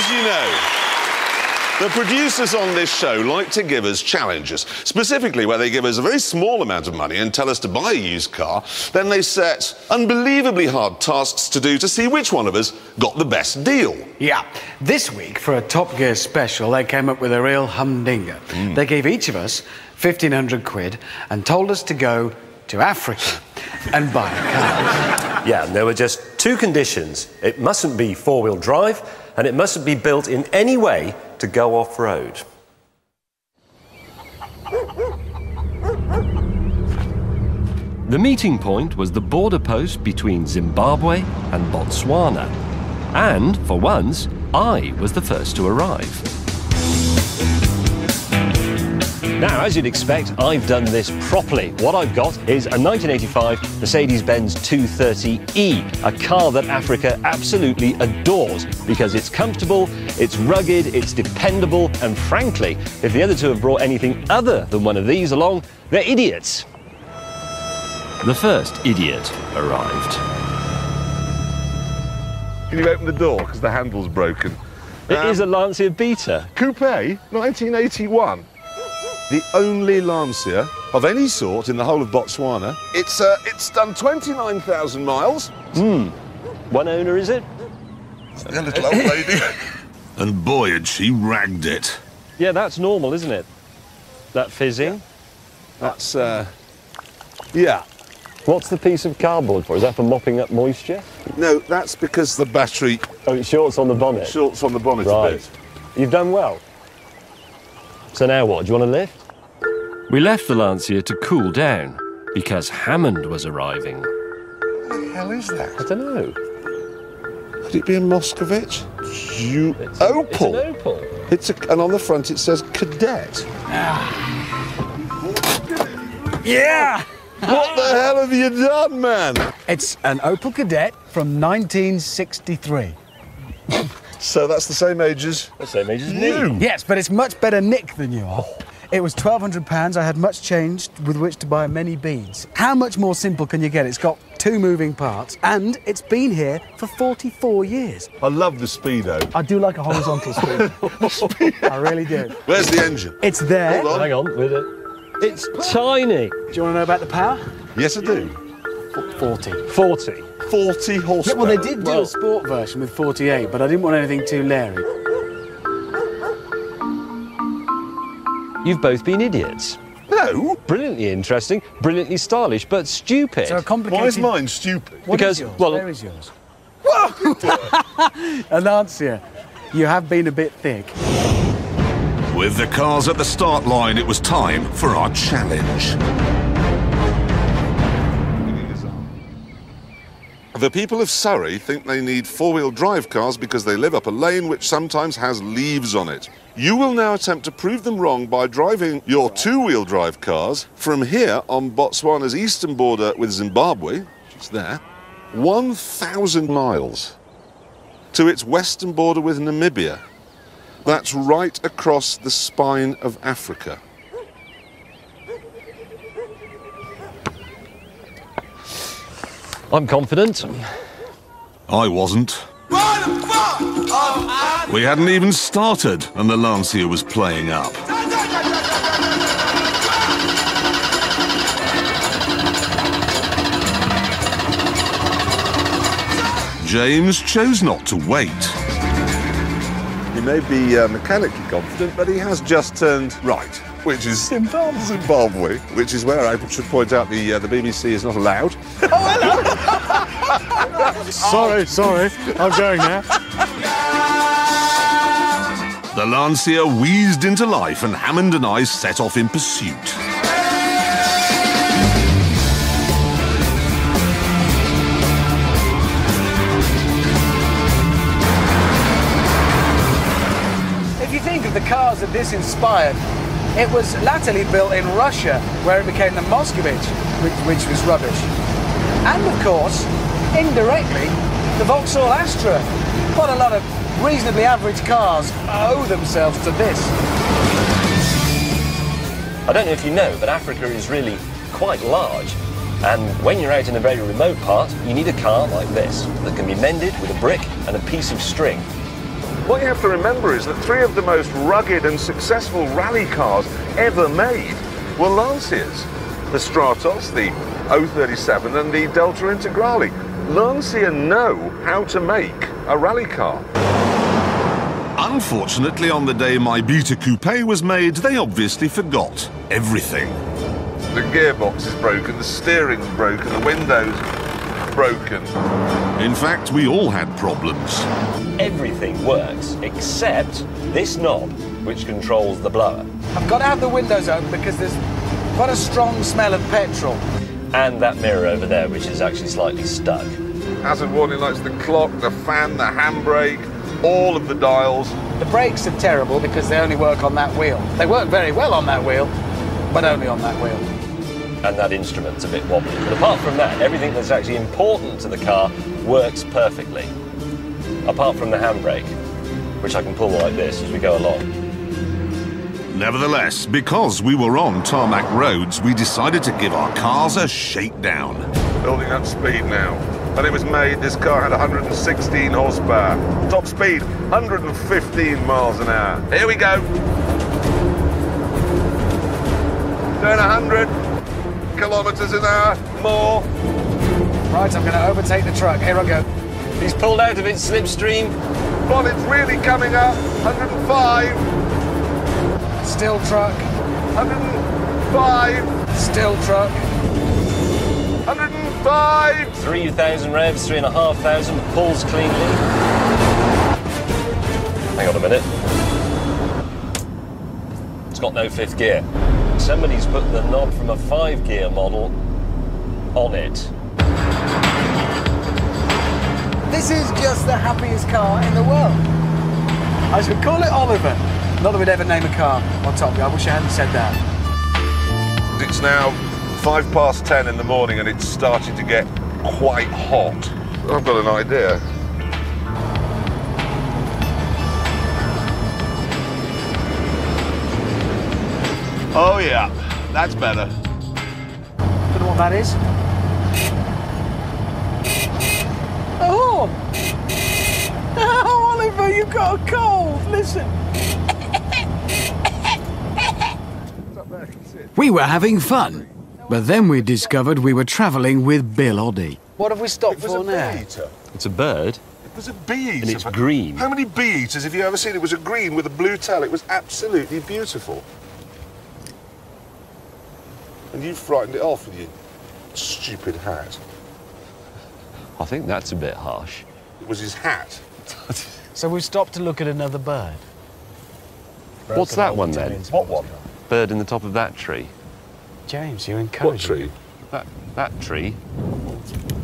as you know, the producers on this show like to give us challenges, specifically where they give us a very small amount of money and tell us to buy a used car. Then they set unbelievably hard tasks to do to see which one of us got the best deal. Yeah. This week, for a Top Gear special, they came up with a real humdinger. They gave each of us 1,500 quid and told us to go to Africa and buy a car. Yeah, and there were just two conditions. It mustn't be four-wheel drive, and it mustn't be built in any way to go off-road. The meeting point was the border post between Zimbabwe and Botswana. And, for once, I was the first to arrive. Now, as you'd expect, I've done this properly. What I've got is a 1985 Mercedes-Benz 230e, a car that Africa absolutely adores because it's comfortable, it's rugged, it's dependable, and frankly, if the other two have brought anything other than one of these along, they're idiots. The first idiot arrived. Can you open the door, because the handle's broken? It is a Lancia Beta. Coupe, 1981. The only Lancia of any sort in the whole of Botswana. It's done 29,000 miles. One owner, is it? A little old lady. And boy, had she ragged it. Yeah, that's normal, isn't it? That fizzing. That's, yeah. What's the piece of cardboard for? Is that for mopping up moisture? No, that's because the battery... Oh, it shorts on the bonnet? Shorts on the bonnet right. a bit. You've done well. So now what? Do you want a lift? We left the Lancia to cool down because Hammond was arriving. What the hell is that? I don't know. Could it be a Moscovich? Opal. It's an Opal. And on the front it says Cadet. Yeah! What the hell have you done, man? It's an Opel Kadett from 1963. So that's the same age as... The same age as you. me. Yes, but it's much better nick than you are. It was £1,200. I had much change with which to buy many beads. How much more simple can you get? It's got two moving parts, and it's been here for 44 years. I love the Speedo. I do like a horizontal speed. I really do. Where's the engine? It's there. Hold on. Hang on with it. It's tiny. Do you want to know about the power? Yes, I do. 40. 40. 40 horsepower. Yeah, well, they did do a sport version with 48, but I didn't want anything too leery. You've both been idiots. No. Brilliantly interesting, brilliantly stylish, but stupid. So a complicated... Why is mine stupid? What because, is yours? well... Where is yours? A Lancia. You have been a bit thick. With the cars at the start line, it was time for our challenge. The people of Surrey think they need four-wheel drive cars because they live up a lane which sometimes has leaves on it. You will now attempt to prove them wrong by driving your two-wheel drive cars from here on Botswana's eastern border with Zimbabwe, which is there, 1,000 miles to its western border with Namibia. That's right across the spine of Africa. I'm confident. I wasn't. We hadn't even started and the Lancia was playing up. James chose not to wait. He may be mechanically confident, but he has just turned right, which is Zimbabwe, which is where I should point out the BBC is not allowed. Sorry, I'm going now. The Lancia wheezed into life and Hammond and I set off in pursuit. If you think of the cars that this inspired, it was latterly built in Russia, where it became the Moscovich, which was rubbish. And of course, indirectly, the Vauxhall Astra. Quite a lot of reasonably average cars owe themselves to this. I don't know if you know, but Africa is really quite large. And when you're out in a very remote part, you need a car like this that can be mended with a brick and a piece of string. What you have to remember is that 3 of the most rugged and successful rally cars ever made were Lancias. The Stratos, the 037 and the Delta Integrale. Lancia know how to make a rally car. Unfortunately, on the day my Beta Coupe was made, they obviously forgot everything. The gearbox is broken, the steering's broken, the windows broken. In fact, we all had problems. Everything works except this knob, which controls the blower. I've got to have the windows open because there's quite a strong smell of petrol. And that mirror over there, which is actually slightly stuck. Hazard warning lights, the clock, the fan, the handbrake, all of the dials. The brakes are terrible because they only work on that wheel. They work very well on that wheel, but only on that wheel. And that instrument's a bit wobbly. But apart from that, everything that's actually important to the car works perfectly. Apart from the handbrake, which I can pull like this as we go along. Nevertheless, because we were on tarmac roads, we decided to give our cars a shakedown. Building up speed now. When it was made, this car had 116 horsepower. Top speed, 115 miles an hour. Here we go. Doing 100 kilometers an hour, more. Right, I'm going to overtake the truck. Here I go. He's pulled out of its slipstream. Well, it's really coming up. 105. Still truck. 105. Still truck. 105. 3,000 revs, 3,500, pulls cleanly. Hang on a minute. It's got no 5th gear. Somebody's put the knob from a 5-gear model on it. This is just the happiest car in the world. I should call it Oliver. Not that we'd ever name a car on Top Gear. I wish I hadn't said that. It's now 10:05 in the morning and it's starting to get quite hot. I've got an idea. Oh yeah, that's better. Don't know what that is. Oh! Oh, Oliver, you've got a cold. Listen. We were having fun, but then we discovered we were travelling with Bill Oddie. What have we stopped for now? Bee-eater. It's a bird. It was a bee-eater. And it's green. How many bee-eaters have you ever seen? It was a green with a blue tail. It was absolutely beautiful. And you frightened it off with your stupid hat. I think that's a bit harsh. It was his hat. So we stopped to look at another bird. What's that one then? What one? Bird in the top of that tree. James, you're encouraging. What tree? That tree.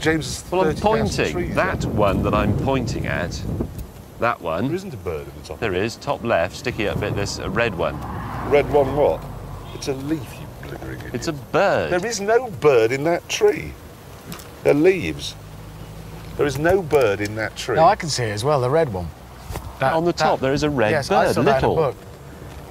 James. Well, I'm 30,000 pointing. trees, That yeah. one that I'm pointing at. That There one. isn't a bird at the top. There is. Top left, sticky up bit. There's a red one. Red one what? It's a leaf, you blithering idiot. It's a bird. There is no bird in that tree. They're leaves. There is no bird in that tree. No, I can see it as well, the red one. On the top, there is a red yes, I bird, saw that in a little. book.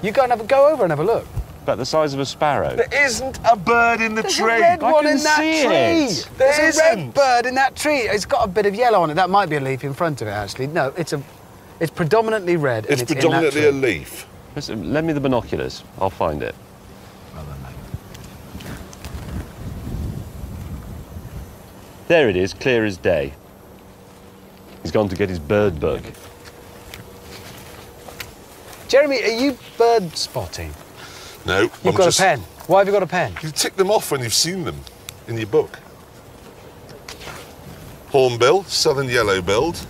You go over and have a look. About the size of a sparrow. There isn't a bird in the There's tree. a red I one can in that see tree. it. There's a red isn't. bird in that tree. It's got a bit of yellow on it. That might be a leaf in front of it, actually. No, it's predominantly red. It's and it's predominantly a in that tree. leaf. Listen, lend me the binoculars. I'll find it. There it is, clear as day. He's gone to get his bird book. Jeremy, are you bird spotting? No. You've got a pen. Why have you got a pen? You tick them off when you've seen them in your book. Hornbill, southern yellow-billed,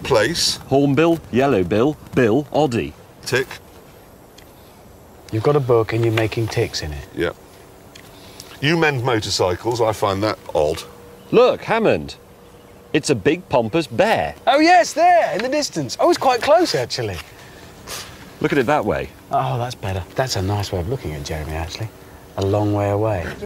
place, Hornbill, yellowbill, Bill, Oddie. tick, You've got a book and you're making ticks in it. yeah. You mend motorcycles, I find that odd. Look, Hammond. It's a big pompous bear. Oh, yes, there, in the distance. Oh, it's quite close, actually. Look at it that way. Oh, that's better. That's a nice way of looking at Jeremy, actually. A long way away.